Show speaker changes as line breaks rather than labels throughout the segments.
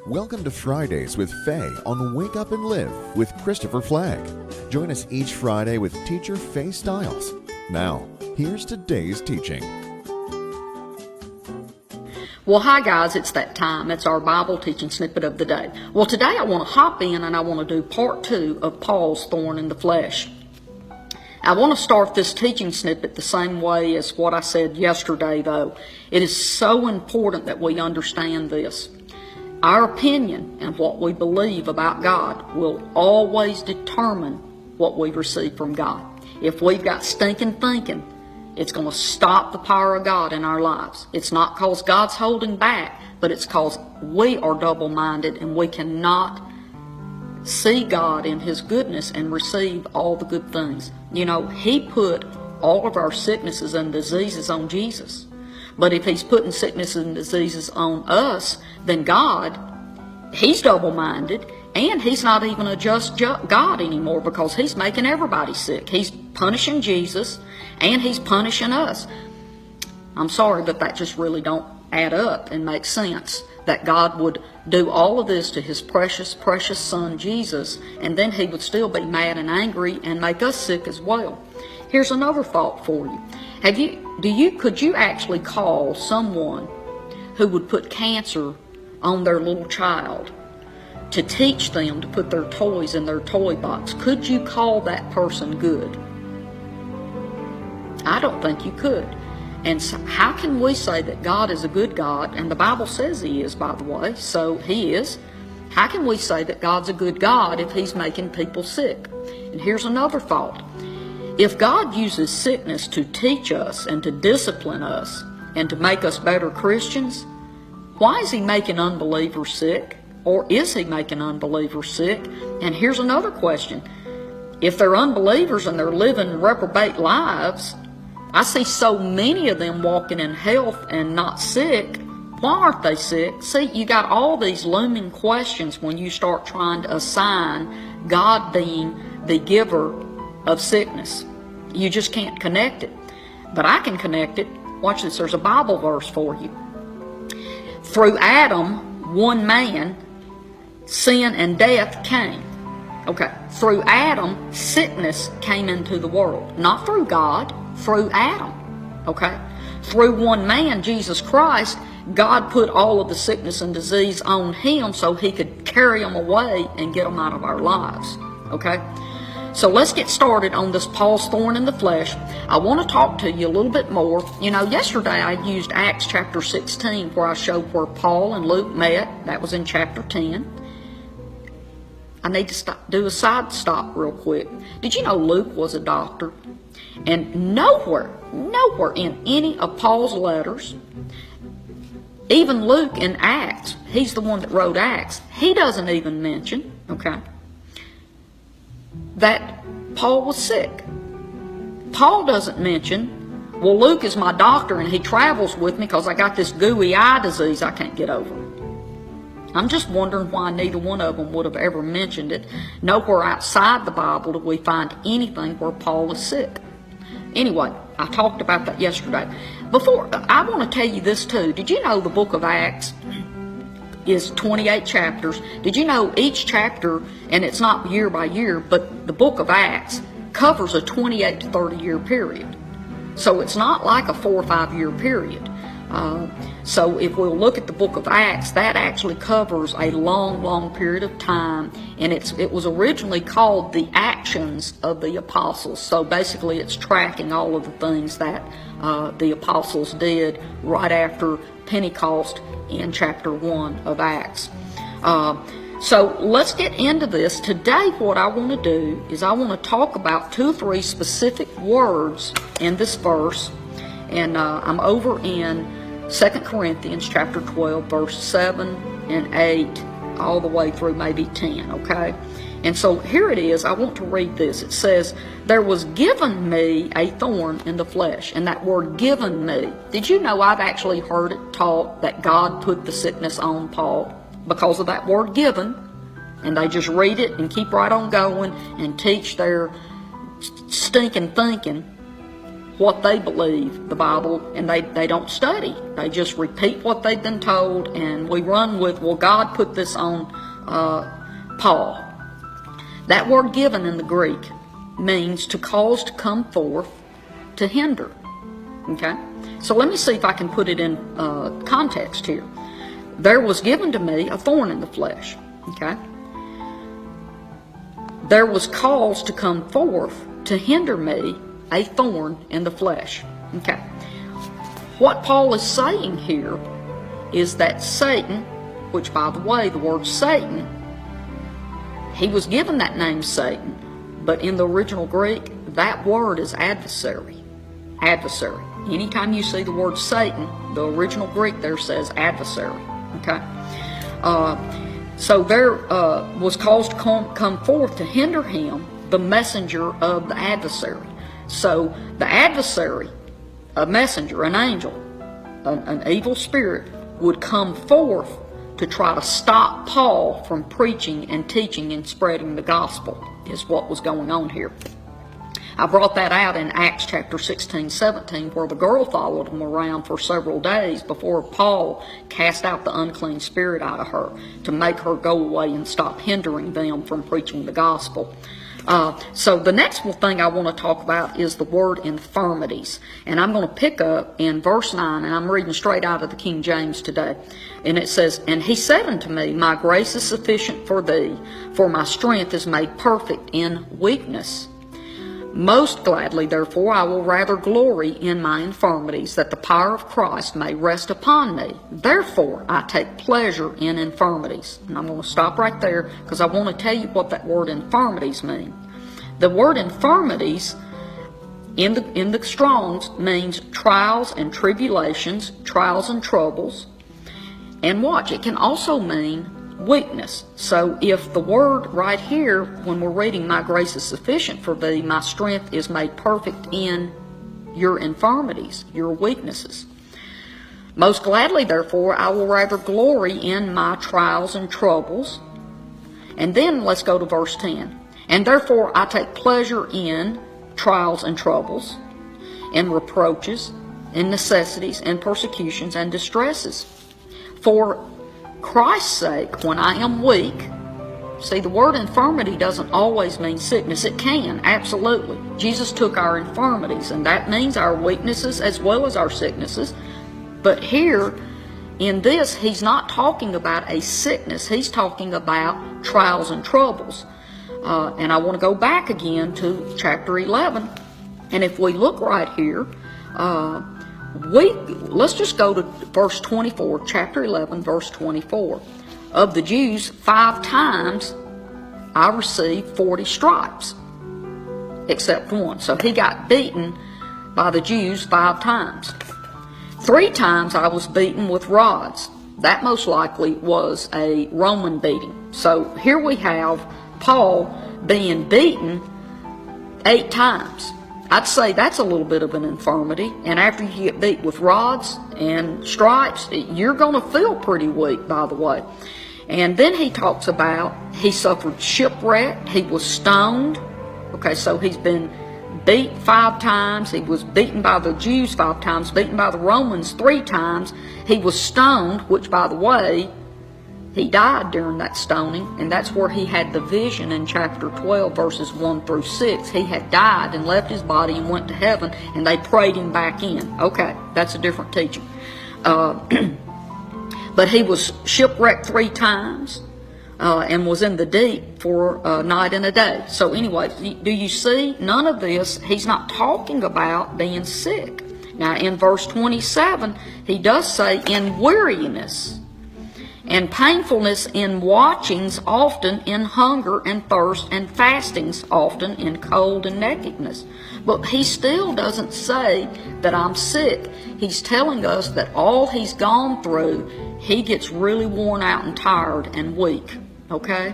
Welcome to Fridays with Faye on Wake Up and Live with Christopher Flagg. Join us each Friday with teacher Faye Stiles. Now, here's today's teaching.
Well, hi guys, it's that time. It's our Bible teaching snippet of the day. Well, today I want to hop in and I want to do part 2 of Paul's Thorn in the Flesh. I want to start this teaching snippet the same way as what I said yesterday, though. It is so important that we understand this. Our opinion and what we believe about God will always determine what we receive from God. If we've got stinking thinking, it's going to stop the power of God in our lives. It's not because God's holding back, but it's because we are double-minded and we cannot see God in His goodness and receive all the good things. You know, He put all of our sicknesses and diseases on Jesus. But if He's putting sicknesses and diseases on us, then God, He's double-minded, and He's not even a just God anymore because He's making everybody sick. He's punishing Jesus, and He's punishing us. I'm sorry, but that just really don't add up and make sense, that God would do all of this to His precious, precious Son, Jesus, and then He would still be mad and angry and make us sick as well. Here's another thought for you. Could you actually call someone who would put cancer on their little child to teach them to put their toys in their toy box? Could you call that person good? I don't think you could. And so how can we say that God is a good God? And the Bible says He is, by the way, so He is. How can we say that God's a good God if He's making people sick? And here's another thought. If God uses sickness to teach us and to discipline us and to make us better Christians, why is He making unbelievers sick? Or is He making unbelievers sick? And here's another question. If they're unbelievers and they're living reprobate lives, I see so many of them walking in health and not sick. Why aren't they sick? See, you got all these looming questions when you start trying to assign God being the giver of sickness. You just can't connect it. But I can connect it. Watch this. There's a Bible verse for you. Through Adam, one man, sin and death came. Okay. Through Adam, sickness came into the world. Not through God, through Adam. Okay. Through one man, Jesus Christ, God put all of the sickness and disease on Him so He could carry them away and get them out of our lives. Okay. So let's get started on this Paul's Thorn in the Flesh. I want to talk to you a little bit more. You know, yesterday I used Acts chapter 16 where I showed where Paul and Luke met. That was in chapter 10. I need to do a side stop real quick. Did you know Luke was a doctor? And nowhere in any of Paul's letters, even Luke in Acts, he's the one that wrote Acts, he doesn't even mention, okay, that Paul was sick. Paul doesn't mention, well, Luke is my doctor and he travels with me because I got this gooey eye disease I can't get over. I'm just wondering why neither one of them would have ever mentioned it. Nowhere outside the Bible do we find anything where Paul is sick. Anyway, I talked about that yesterday. Before, I want to tell you this too. Did you know the book of Acts is 28 chapters? Did you know each chapter, and it's not year by year, but the book of Acts covers a 28 to 30 year period. So it's not like a 4 or 5 year period. So if we'll look at the book of Acts, that actually covers a long period of time, and it was originally called the Actions of the Apostles. So basically it's tracking all of the things that the apostles did right after Pentecost in chapter 1 of Acts. So let's get into this. Today what I want to do is I want to talk about 2 or 3 specific words in this verse, and I'm over in 2 Corinthians chapter 12, verse 7 and 8, all the way through maybe 10, okay? And so here it is. I want to read this. It says, there was given me a thorn in the flesh. And that word given me, did you know I've actually heard it taught that God put the sickness on Paul because of that word given? And they just read it and keep right on going and teach their stinking thinking. what they believe the Bible, and they don't study. They just repeat what they've been told, and we run with, well, God put this on Paul. That word given in the Greek means to cause to come forth, to hinder. Okay? So let me see if I can put it in context here. There was given to me a thorn in the flesh. Okay? There was caused to come forth to hinder me a thorn in the flesh. Okay. What Paul is saying here is that Satan, which by the way, the word Satan, he was given that name Satan, but in the original Greek, that word is adversary. Adversary. Anytime you see the word Satan, the original Greek there says adversary. Okay. So there was caused to come forth to hinder him, the messenger of the adversary. So the adversary, a messenger, an angel, an evil spirit, would come forth to try to stop Paul from preaching and teaching and spreading the gospel, is what was going on here. I brought that out in Acts chapter 16, 17, where the girl followed him around for several days before Paul cast out the unclean spirit out of her to make her go away and stop hindering them from preaching the gospel. So the next thing I want to talk about is the word infirmities. And I'm going to pick up in verse 9, and I'm reading straight out of the King James today. And it says, "And he said unto me, My grace is sufficient for thee, for my strength is made perfect in weakness. Most gladly, therefore, I will rather glory in my infirmities, that the power of Christ may rest upon me. Therefore, I take pleasure in infirmities." And I'm going to stop right there because I want to tell you what that word infirmities means. The word infirmities in the Strong's means trials and tribulations, trials and troubles. And watch, it can also mean weakness. So if the word right here, when we're reading, "My grace is sufficient for thee, my strength is made perfect in your infirmities," your weaknesses. "Most gladly, therefore, I will rather glory in my trials and troubles." And then let's go to verse 10. "And therefore I take pleasure in trials and troubles, and reproaches, and necessities, and persecutions, and distresses. For Christ's sake, when I am weak," see, the word infirmity doesn't always mean sickness. It can, absolutely. Jesus took our infirmities, and that means our weaknesses as well as our sicknesses. But here, in this, he's not talking about a sickness. He's talking about trials and troubles. And I want to go back again to chapter 11. And if we look right here, let's just go to verse 24, chapter 11, verse 24. "Of the Jews, 5 times I received 40 stripes, except one." So he got beaten by the Jews 5 times. "3 times I was beaten with rods." That most likely was a Roman beating. So here we have Paul being beaten 8 times. I'd say that's a little bit of an infirmity. And after you get beat with rods and stripes, you're going to feel pretty weak, by the way. And then he talks about he suffered shipwreck. He was stoned. Okay, so he's been beat 5 times. He was beaten by the Jews 5 times, beaten by the Romans 3 times. He was stoned, which, by the way, he died during that stoning, and that's where he had the vision in chapter 12, verses 1 through 6. He had died and left his body and went to heaven, and they prayed him back in. Okay, that's a different teaching. But he was shipwrecked 3 times and was in the deep for a night and a day. So anyway, do you see? None of this, he's not talking about being sick. Now in verse 27, he does say, "In weariness and painfulness, in watchings often, in hunger and thirst, and fastings often, in cold and nakedness." But he still doesn't say that I'm sick. He's telling us that all he's gone through, he gets really worn out and tired and weak. Okay?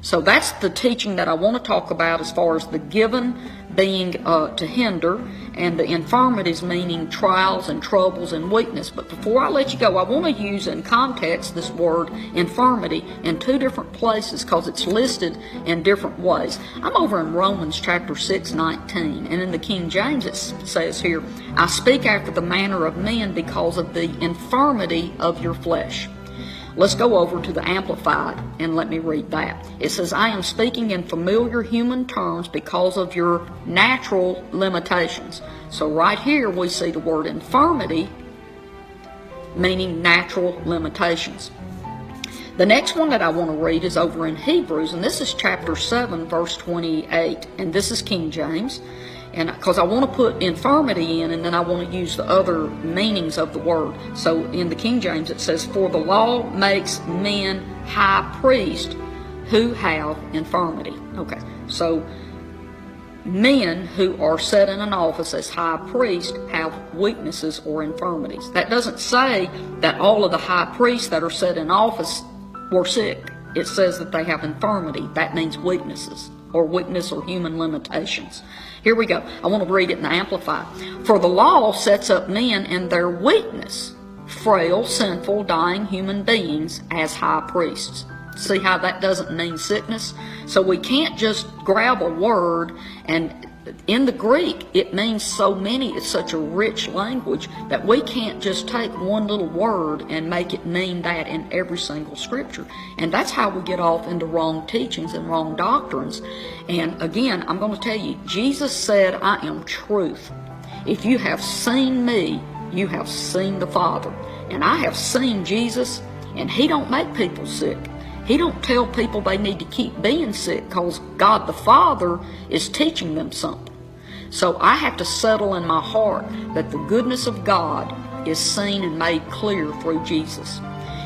So that's the teaching that I want to talk about as far as the given being to hinder, and the infirmities meaning trials and troubles and weakness. But before I let you go, I want to use in context this word infirmity in two different places because it's listed in different ways. I'm over in Romans chapter 6:19, and in the King James it says here, I speak after the manner of men because of the infirmity of your flesh. Let's go over to the Amplified and let me read that. It says, I am speaking in familiar human terms because of your natural limitations. So right here we see the word infirmity meaning natural limitations. The next one that I want to read is over in Hebrews, and this is chapter 7, verse 28, and this is King James. And because I want to put infirmity in, and then I want to use the other meanings of the word. So in the King James it says, for the law makes men high priests who have infirmity. Okay, so men who are set in an office as high priests have weaknesses or infirmities. That doesn't say that all of the high priests that are set in office were sick. It says that they have infirmity. That means weaknesses, or weakness or human limitations. Here we go. I want to read it in the Amplified. For the law sets up men in their weakness, frail, sinful, dying human beings as high priests. See how that doesn't mean sickness? So we can't just grab a word, and in the Greek it means so many, it's such a rich language that we can't just take one little word and make it mean that in every single scripture. And that's how we get off into wrong teachings and wrong doctrines. And again, I'm going to tell you, Jesus said, I am truth. If you have seen me, you have seen the Father. And I have seen Jesus, and he don't make people sick. He don't tell people they need to keep being sick because God the Father is teaching them something. So I have to settle in my heart that the goodness of God is seen and made clear through Jesus.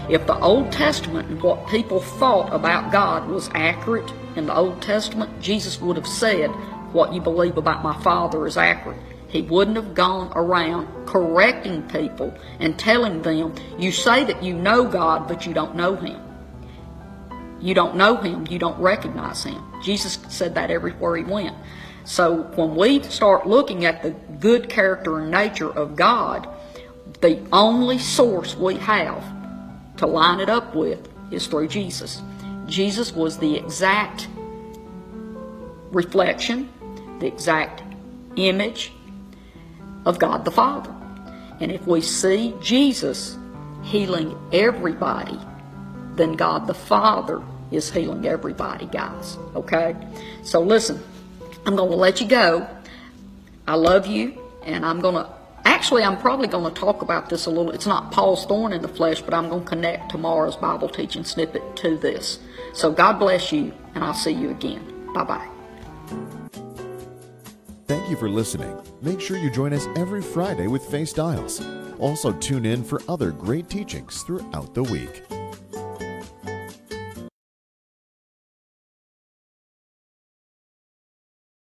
If the Old Testament and what people thought about God was accurate in the Old Testament, Jesus would have said, what you believe about my Father is accurate. He wouldn't have gone around correcting people and telling them, you say that you know God, but you don't know him. You don't know him, you don't recognize him. Jesus said that everywhere he went. So when we start looking at the good character and nature of God, the only source we have to line it up with is through Jesus. Jesus was the exact reflection, the exact image of God the Father. And if we see Jesus healing everybody, then God the Father is healing everybody, guys. Okay? So listen, I'm going to let you go. I love you, and I'm probably going to talk about this a little. It's not Paul's thorn in the flesh, but I'm going to connect tomorrow's Bible teaching snippet to this. So God bless you, and I'll see you again. Bye-bye.
Thank you for listening. Make sure you join us every Friday with Faye Stiles. Also tune in for other great teachings throughout the week.